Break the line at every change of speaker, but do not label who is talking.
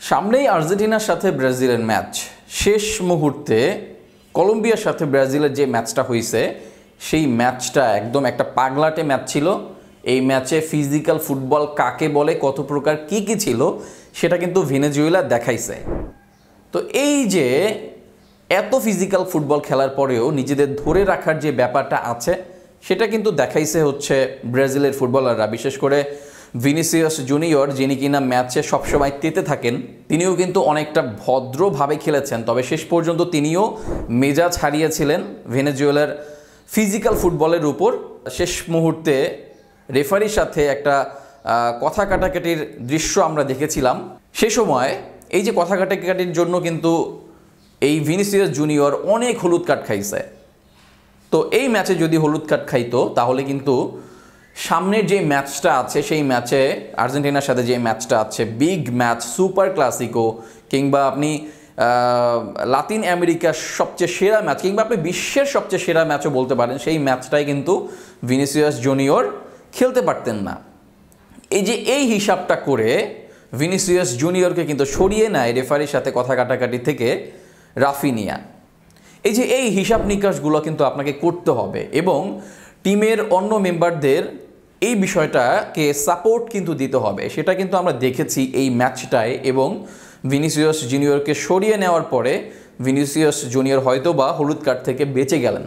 সামনেই আর্জেন্টিনার সাথে ব্রাজিলের ম্যাচ। শেষ মুহূর্তে কলম্বিয়ার সাথে ব্রাজিলের যে ম্যাচটা হয়েছে সেই ম্যাচটা একদম একটা পাগলাটে ম্যাচ ছিল। এই ম্যাচে ফিজিক্যাল ফুটবল কাকে বলে, কত প্রকার কি কি ছিল সেটা কিন্তু ভেনেজুয়েলা দেখাইছে। তো এই যে এত ফিজিক্যাল ফুটবল খেলার পরেও নিজেদের ধরে রাখার যে ব্যাপারটা আছে সেটা কিন্তু দেখাইছে হচ্ছে ব্রাজিলের ফুটবলাররা, বিশেষ করে ভিনিসিয়াস জুনিয়র, যিনি কিনা ম্যাচে সবসময় তেতে থাকেন। তিনিও কিন্তু অনেকটা ভদ্রভাবে খেলেছেন, তবে শেষ পর্যন্ত তিনিও মেজাজ হারিয়েছিলেন ভেনেজুয়েলার ফিজিক্যাল ফুটবলের উপর। শেষ মুহূর্তে রেফারির সাথে একটা কথা কাটাকাটির দৃশ্য আমরা দেখেছিলাম। সে সময় এই যে কথা কাটাকাটির জন্য কিন্তু এই ভিনিসিয়াস জুনিয়র অনেক হলুদ কার্ড খাইছে। তো এই ম্যাচে যদি হলুদ কার্ড খাইতো তাহলে কিন্তু সামনের যে ম্যাচটা আছে সেই ম্যাচে আর্জেন্টিনার সাথে যে ম্যাচটা আছে, বিগ ম্যাচ, সুপার ক্লাসিকো, কিংবা আপনি লাতিন আমেরিকার সবচেয়ে সেরা ম্যাচ, কিংবা আপনি বিশ্বের সবচেয়ে সেরা ম্যাচও বলতে পারেন, সেই ম্যাচটাই কিন্তু ভিনিসিয়াস জুনিয়র খেলতে পারতেন না। এই যে এই হিসাবটা করে ভিনিসিয়াস জুনিয়রকে কিন্তু সরিয়ে নেয় রেফারির সাথে কথা কাটাকাটি থেকে রাফিনিয়া। এই যে এই হিসাব নিকাশগুলো কিন্তু আপনাকে করতে হবে এবং টিমের অন্য মেম্বারদের এই বিষয়টাকে সাপোর্ট কিন্তু দিতে হবে। সেটা কিন্তু আমরা দেখেছি এই ম্যাচটায়। এবং ভিনিসিয়াস জুনিয়রকে সরিয়ে নেওয়ার পরে ভিনিসিয়াস জুনিয়র হয়তো বা হলুদ কার্ড থেকে বেঁচে গেলেন।